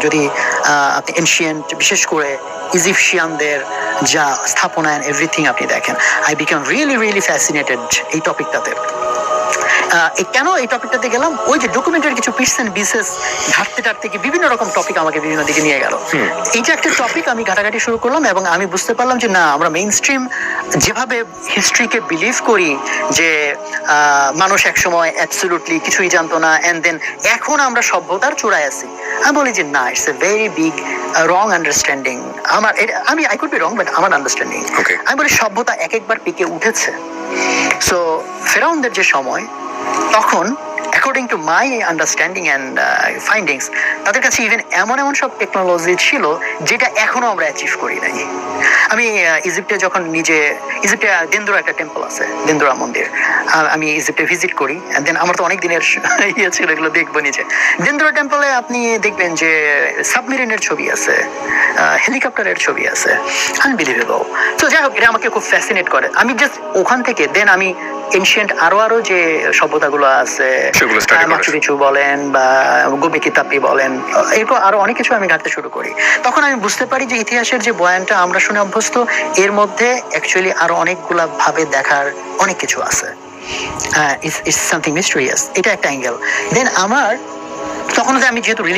যদি আপনি এনশিয়েন্ট বিশেষ করে ইজিপশিয়ানদের যা স্থাপনা অ্যান্ড এভরিথিং আপনি দেখেন, আই বিকাম রিয়েলি ফ্যাসিনেটেড এই টপিকটাতে। কেন এই টপিকটাতে গেলাম, ওই যে ডকুমেন্টের কিছু পিটস অ্যান্ড পিসেস ঘাটতে গিয়ে বিভিন্ন রকম টপিক আমাকে বিভিন্ন দিকে নিয়ে গেল। এইটা একটা টপিক আমি ঘাটাঘাটি শুরু করলাম এবং আমি বুঝতে পারলাম যে না, আমরা মেইন স্ট্রিম যেভাবে হিস্ট্রিকে বিলিভ করি যে মানুষ একসময় অ্যাবসলিউটলি কিছুই জানতো না অ্যান্ড দেন এখন আমরা সভ্যতার চূড়ায় আছি, আমি বলি যে না, it's a very big wrong understanding. আমি I could be wrong, but আমার আন্ডারস্ট্যান্ডিং, আমি বলি সভ্যতা একবার পিকে উঠেছে। সো ফেরাউনদের যে সময়, তখন according to my understanding and findings, তাদের কাছে ইভেন এমন সব টেকনোলজি ছিল যেটা এখনো আমরা অ্যাচিভ করি নাই। আমি ইজিপ্টে যখন ইজিপ্টে দেন্দুরা একটা টেম্পল আছে, দেন্দুরা মন্দির, আমি ইজিপ্টে ভিজিট করি, দেন আমার তো অনেক দিনের ইয়ে ছিল, এগুলো দেখবো নিজে। দেন্দুরা টেম্পলে আপনি দেখবেন যে সাবমেরিনের ছবি আছে, হেলিকপ্টারের ছবি আছে, আনবিলিভেবল। তো যাই হোক, এটা আমাকে খুব ফ্যাসিনেট করে। আমি জাস্ট ওখান থেকে দেন আমি এনশিয়েন্ট আরো যে সভ্যতাগুলো আছে, মাচু পিচু বলেন বা গোবেকি তাপি বলেন, এরকম আরো অনেক কিছু আমি ঘাটতে শুরু করি। তখন আমি বুঝতে পারি যে ইতিহাসের যে বয়ানটা আমরা শুনে অভ্যস্ত, এর মধ্যে অ্যাকচুয়ালি আরো অনেকগুলা ভাবে দেখার অনেক কিছু আছে। ইটস সামথিং মিস্টেরিয়াস, এটা একটা অ্যাঙ্গেল। দেন আমার তখন আমি যেহেতু